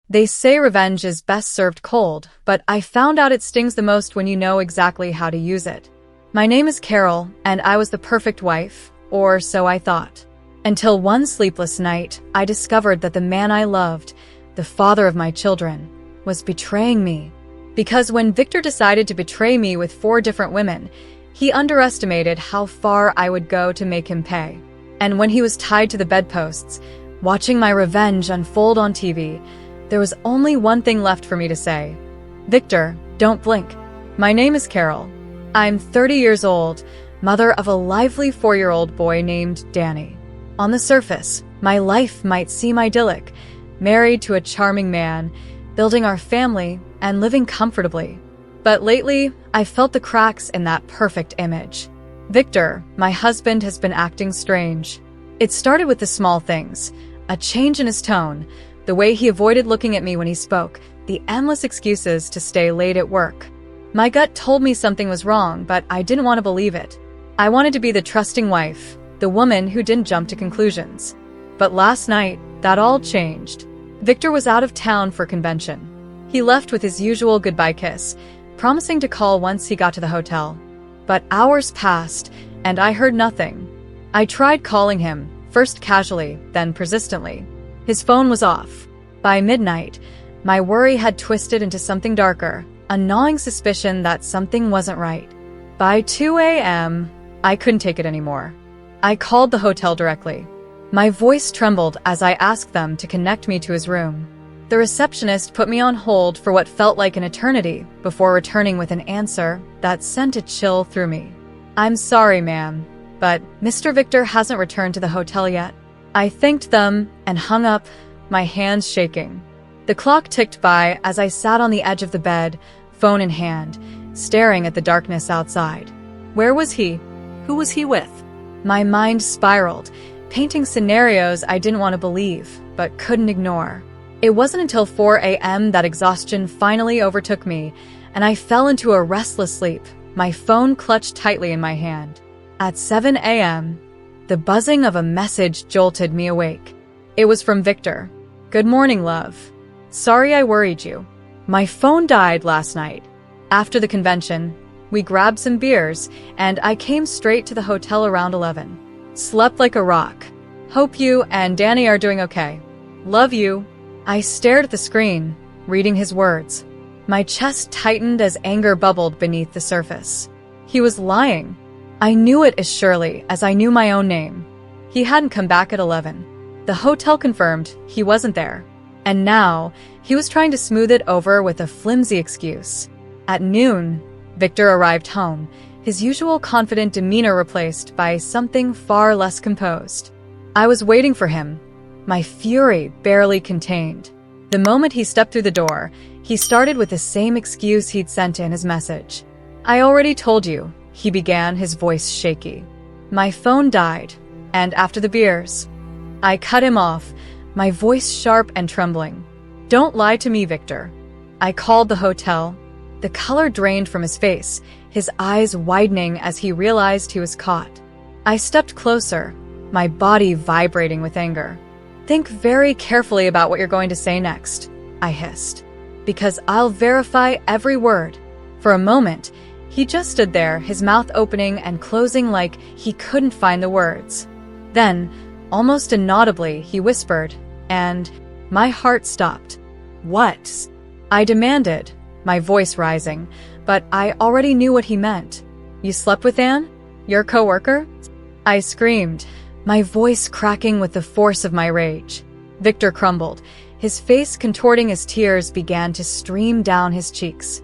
They say revenge is best served cold, but I found out it stings the most when you know exactly how to use it. My name is Carol, and I was the perfect wife, or so I thought. Until one sleepless night, I discovered that the man I loved, the father of my children, was betraying me. Because when Victor decided to betray me with 4 different women, he underestimated how far I would go to make him pay. And when he was tied to the bedposts, watching my revenge unfold on TV, there was only one thing left for me to say. Victor, don't blink. My name is Carol. I'm 30 years old, mother of a lively 4-year-old boy named Danny. On the surface, my life might seem idyllic, married to a charming man, building our family, and living comfortably. But lately, I felt the cracks in that perfect image. Victor, my husband, has been acting strange. It started with the small things, a change in his tone, the way he avoided looking at me when he spoke, the endless excuses to stay late at work. My gut told me something was wrong, but I didn't want to believe it. I wanted to be the trusting wife, the woman who didn't jump to conclusions. But last night, that all changed. Victor was out of town for convention. He left with his usual goodbye kiss, promising to call once he got to the hotel. But hours passed, and I heard nothing. I tried calling him, first casually, then persistently. His phone was off. By midnight, my worry had twisted into something darker, a gnawing suspicion that something wasn't right. By 2 a.m., I couldn't take it anymore. I called the hotel directly. My voice trembled as I asked them to connect me to his room. The receptionist put me on hold for what felt like an eternity before returning with an answer that sent a chill through me. I'm sorry, ma'am, but Mr. Victor hasn't returned to the hotel yet. I thanked them and hung up, my hands shaking. The clock ticked by as I sat on the edge of the bed, phone in hand, staring at the darkness outside. Where was he? Who was he with? My mind spiraled, painting scenarios I didn't want to believe, but couldn't ignore. It wasn't until 4 a.m. that exhaustion finally overtook me, and I fell into a restless sleep, my phone clutched tightly in my hand. At 7 a.m., the buzzing of a message jolted me awake. It was from Victor. Good morning, love. Sorry I worried you. My phone died last night. After the convention, we grabbed some beers, and I came straight to the hotel around 11. Slept like a rock. Hope you and Danny are doing okay. Love you. I stared at the screen, reading his words. My chest tightened as anger bubbled beneath the surface. He was lying. I knew it as surely as I knew my own name. He hadn't come back at 11. The hotel confirmed he wasn't there. And now, he was trying to smooth it over with a flimsy excuse. At noon, Victor arrived home, his usual confident demeanor replaced by something far less composed. I was waiting for him, my fury barely contained. The moment he stepped through the door, he started with the same excuse he'd sent in his message. I already told you, he began, his voice shaky. My phone died, and after the beers. I cut him off, my voice sharp and trembling. Don't lie to me, Victor. I called the hotel. The color drained from his face, his eyes widening as he realized he was caught. I stepped closer, my body vibrating with anger. Think very carefully about what you're going to say next, I hissed. Because I'll verify every word. For a moment, he just stood there, his mouth opening and closing like he couldn't find the words. Then, almost inaudibly, he whispered, and my heart stopped. What? I demanded, my voice rising, but I already knew what he meant. You slept with Anne? Your coworker? I screamed, my voice cracking with the force of my rage. Victor crumbled, his face contorting as tears began to stream down his cheeks.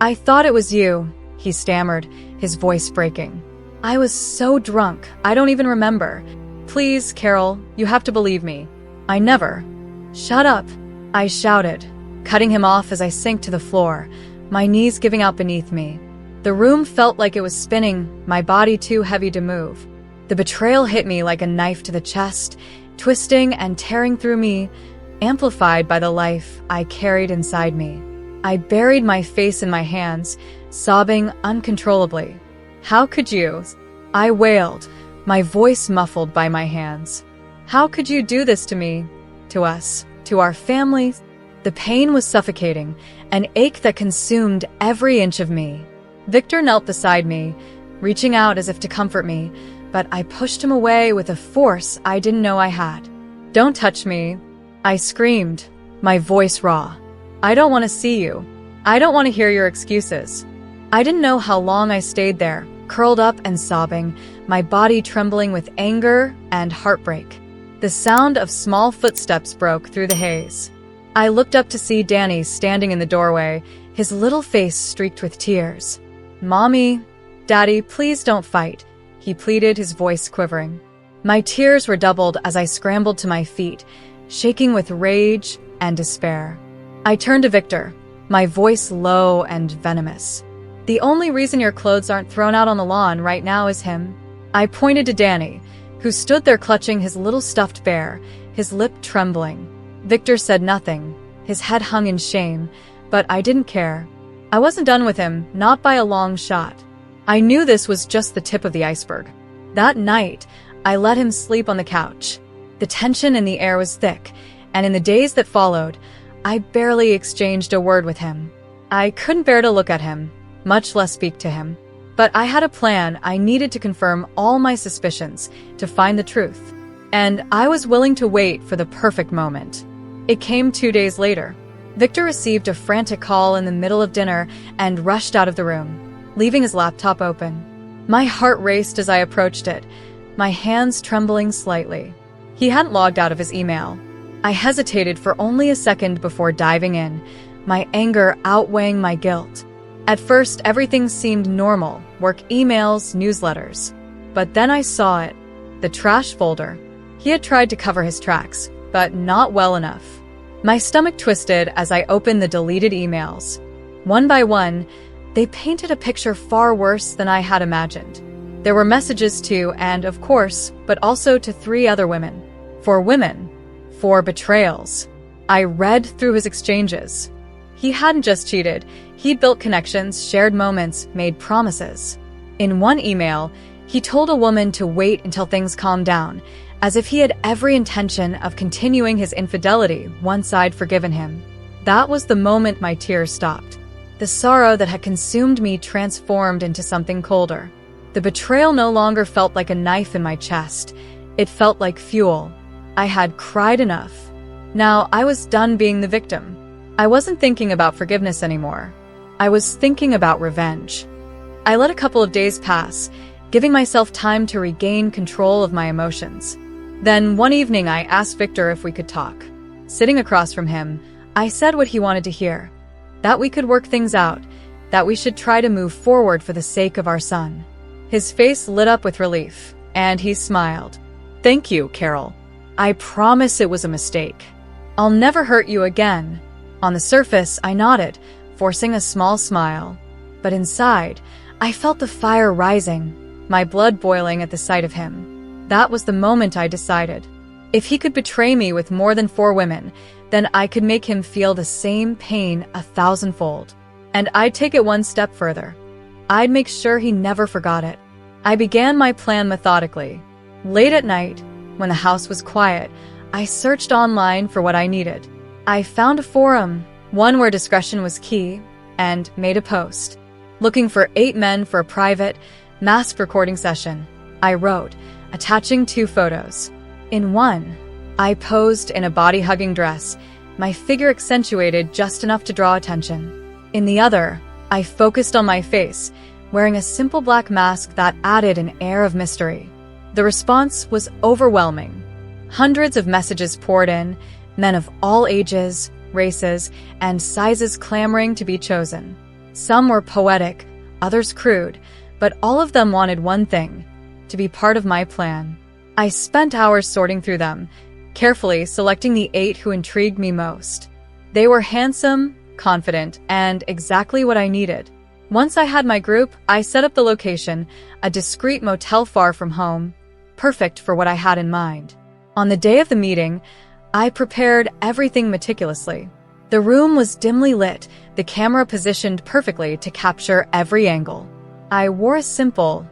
I thought it was you, he stammered, his voice breaking. I was so drunk, I don't even remember. Please, Carol, you have to believe me. I never. Shut up, I shouted, cutting him off as I sank to the floor, my knees giving out beneath me. The room felt like it was spinning, my body too heavy to move. The betrayal hit me like a knife to the chest, twisting and tearing through me, amplified by the life I carried inside me. I buried my face in my hands, sobbing uncontrollably. How could you? I wailed, my voice muffled by my hands. How could you do this to me? To us? To our family? The pain was suffocating, an ache that consumed every inch of me. Victor knelt beside me, reaching out as if to comfort me, but I pushed him away with a force I didn't know I had. "Don't touch me," I screamed, my voice raw. "I don't want to see you. I don't want to hear your excuses." I didn't know how long I stayed there, curled up and sobbing, my body trembling with anger and heartbreak. The sound of small footsteps broke through the haze. I looked up to see Danny standing in the doorway, his little face streaked with tears. "Mommy, Daddy, please don't fight," he pleaded, his voice quivering. My tears were doubled as I scrambled to my feet, shaking with rage and despair. I turned to Victor, my voice low and venomous. "The only reason your clothes aren't thrown out on the lawn right now is him." I pointed to Danny, who stood there clutching his little stuffed bear, his lip trembling. Victor said nothing, his head hung in shame, but I didn't care. I wasn't done with him, not by a long shot. I knew this was just the tip of the iceberg. That night, I let him sleep on the couch. The tension in the air was thick, and in the days that followed, I barely exchanged a word with him. I couldn't bear to look at him, much less speak to him. But I had a plan. I needed to confirm all my suspicions, to find the truth. And I was willing to wait for the perfect moment. It came 2 days later. Victor received a frantic call in the middle of dinner and rushed out of the room, leaving his laptop open. My heart raced as I approached it, my hands trembling slightly. He hadn't logged out of his email. I hesitated for only a second before diving in, my anger outweighing my guilt. At first, everything seemed normal, work emails, newsletters. But then I saw it, the trash folder. He had tried to cover his tracks, but not well enough. My stomach twisted as I opened the deleted emails. One by one, they painted a picture far worse than I had imagined. There were messages to, and of course, but also to 3 other women. 4 women. 4 betrayals. I read through his exchanges. He hadn't just cheated, he'd built connections, shared moments, made promises. In one email, he told a woman to wait until things calmed down, as if he had every intention of continuing his infidelity once I'd forgiven him. That was the moment my tears stopped. The sorrow that had consumed me transformed into something colder. The betrayal no longer felt like a knife in my chest. It felt like fuel. I had cried enough. Now I was done being the victim. I wasn't thinking about forgiveness anymore. I was thinking about revenge. I let a couple of days pass, giving myself time to regain control of my emotions. Then one evening I asked Victor if we could talk. Sitting across from him, I said what he wanted to hear. That we could work things out, that we should try to move forward for the sake of our son. His face lit up with relief, and he smiled. "Thank you, Carol. I promise it was a mistake. I'll never hurt you again." On the surface, I nodded, forcing a small smile. But inside, I felt the fire rising, my blood boiling at the sight of him. That was the moment I decided. If he could betray me with more than 4 women, then I could make him feel the same pain 1,000-fold. And I'd take it one step further. I'd make sure he never forgot it. I began my plan methodically. Late at night, when the house was quiet, I searched online for what I needed. I found a forum, one where discretion was key, and made a post. Looking for 8 men for a private, masked recording session. I wrote, attaching 2 photos. In one, I posed in a body-hugging dress, my figure accentuated just enough to draw attention. In the other, I focused on my face, wearing a simple black mask that added an air of mystery. The response was overwhelming. Hundreds of messages poured in, men of all ages, races, and sizes clamoring to be chosen. Some were poetic, others crude, but all of them wanted one thing: to be part of my plan. I spent hours sorting through them, carefully selecting the 8 who intrigued me most. They were handsome, confident, and exactly what I needed. Once I had my group, I set up the location, a discreet motel far from home, perfect for what I had in mind. On the day of the meeting, I prepared everything meticulously. The room was dimly lit, the camera positioned perfectly to capture every angle. I wore a simple,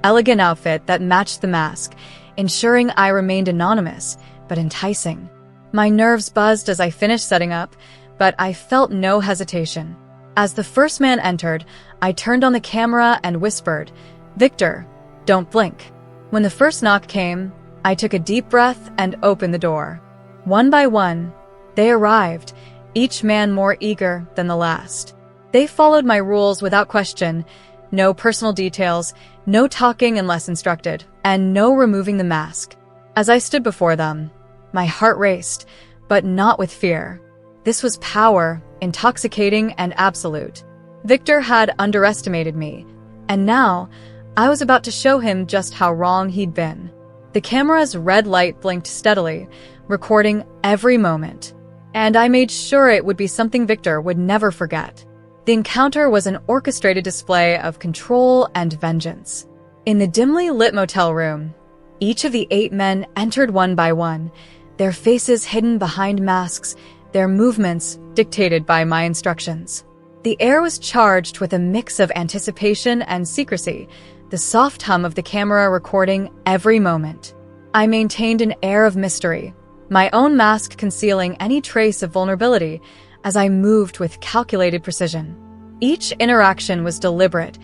elegant outfit that matched the mask, ensuring I remained anonymous, but enticing. My nerves buzzed as I finished setting up, but I felt no hesitation. As the first man entered, I turned on the camera and whispered, "Victor, don't blink." When the first knock came, I took a deep breath and opened the door. One by one, they arrived, each man more eager than the last. They followed my rules without question: no personal details, no talking unless instructed, and no removing the mask. As I stood before them, my heart raced, but not with fear. This was power, intoxicating and absolute. Victor had underestimated me, and now I was about to show him just how wrong he'd been. The camera's red light blinked steadily, recording every moment, and I made sure it would be something Victor would never forget. The encounter was an orchestrated display of control and vengeance. In the dimly lit motel room, each of the 8 men entered one by one, their faces hidden behind masks, their movements dictated by my instructions. The air was charged with a mix of anticipation and secrecy, the soft hum of the camera recording every moment. I maintained an air of mystery, my own mask concealing any trace of vulnerability as I moved with calculated precision. Each interaction was deliberate,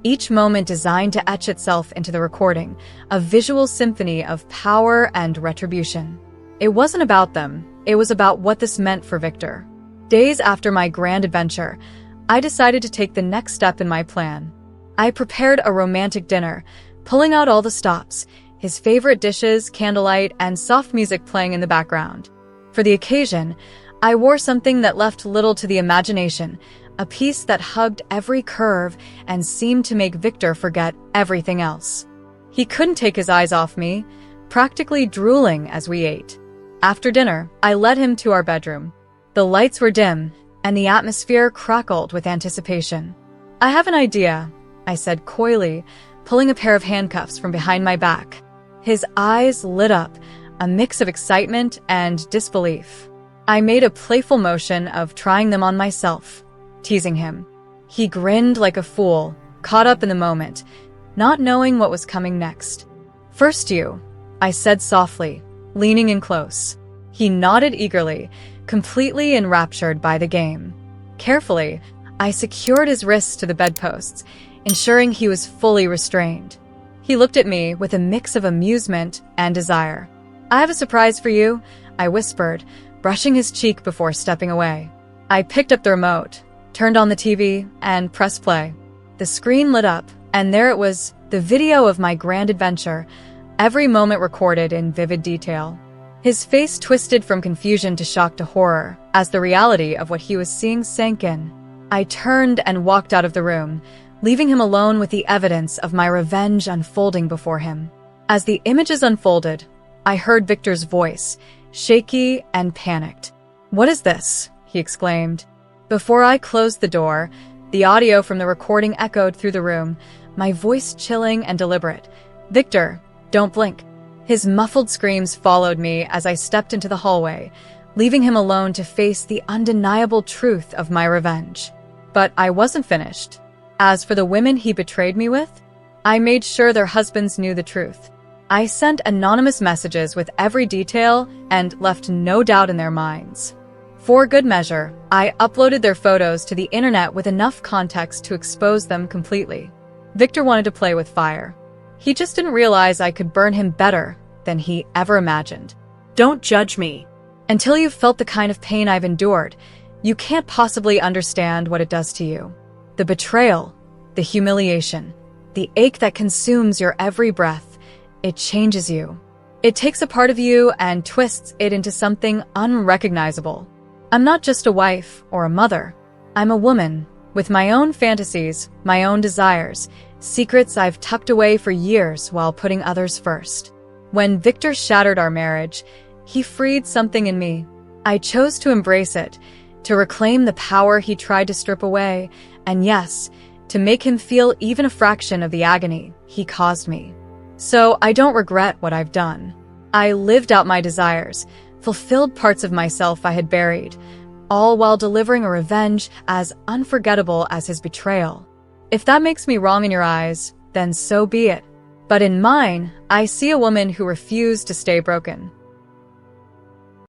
each moment designed to etch itself into the recording, a visual symphony of power and retribution. It wasn't about them, it was about what this meant for Victor. Days after my grand adventure, I decided to take the next step in my plan. I prepared a romantic dinner, pulling out all the stops, his favorite dishes, candlelight, and soft music playing in the background. For the occasion, I wore something that left little to the imagination, a piece that hugged every curve and seemed to make Victor forget everything else. He couldn't take his eyes off me, practically drooling as we ate. After dinner, I led him to our bedroom. The lights were dim, and the atmosphere crackled with anticipation. "I have an idea," I said coyly, pulling a pair of handcuffs from behind my back. His eyes lit up, a mix of excitement and disbelief. I made a playful motion of trying them on myself, teasing him. He grinned like a fool, caught up in the moment, not knowing what was coming next. "First you," I said softly, leaning in close. He nodded eagerly, completely enraptured by the game. Carefully, I secured his wrists to the bedposts, ensuring he was fully restrained. He looked at me with a mix of amusement and desire. "I have a surprise for you," I whispered, brushing his cheek before stepping away. I picked up the remote, turned on the TV, and pressed play. The screen lit up, and there it was, the video of my grand adventure, every moment recorded in vivid detail. His face twisted from confusion to shock to horror, as the reality of what he was seeing sank in. I turned and walked out of the room, leaving him alone with the evidence of my revenge unfolding before him. As the images unfolded, I heard Victor's voice, shaky and panicked. "What is this?" he exclaimed. Before I closed the door, the audio from the recording echoed through the room, my voice chilling and deliberate. "Victor, don't blink." His muffled screams followed me as I stepped into the hallway, leaving him alone to face the undeniable truth of my revenge. But I wasn't finished. As for the women he betrayed me with, I made sure their husbands knew the truth. I sent anonymous messages with every detail and left no doubt in their minds. For good measure, I uploaded their photos to the internet with enough context to expose them completely. Victor wanted to play with fire. He just didn't realize I could burn him better than he ever imagined. "Don't judge me. Until you've felt the kind of pain I've endured, you can't possibly understand what it does to you. The betrayal, the humiliation, the ache that consumes your every breath, it changes you. It takes a part of you and twists it into something unrecognizable. I'm not just a wife or a mother. I'm a woman with my own fantasies, my own desires, secrets I've tucked away for years while putting others first. When Victor shattered our marriage, he freed something in me. I chose to embrace it, to reclaim the power he tried to strip away, and yes, to make him feel even a fraction of the agony he caused me. So I don't regret what I've done. I lived out my desires, fulfilled parts of myself I had buried, all while delivering a revenge as unforgettable as his betrayal. If that makes me wrong in your eyes, then so be it. But in mine, I see a woman who refused to stay broken.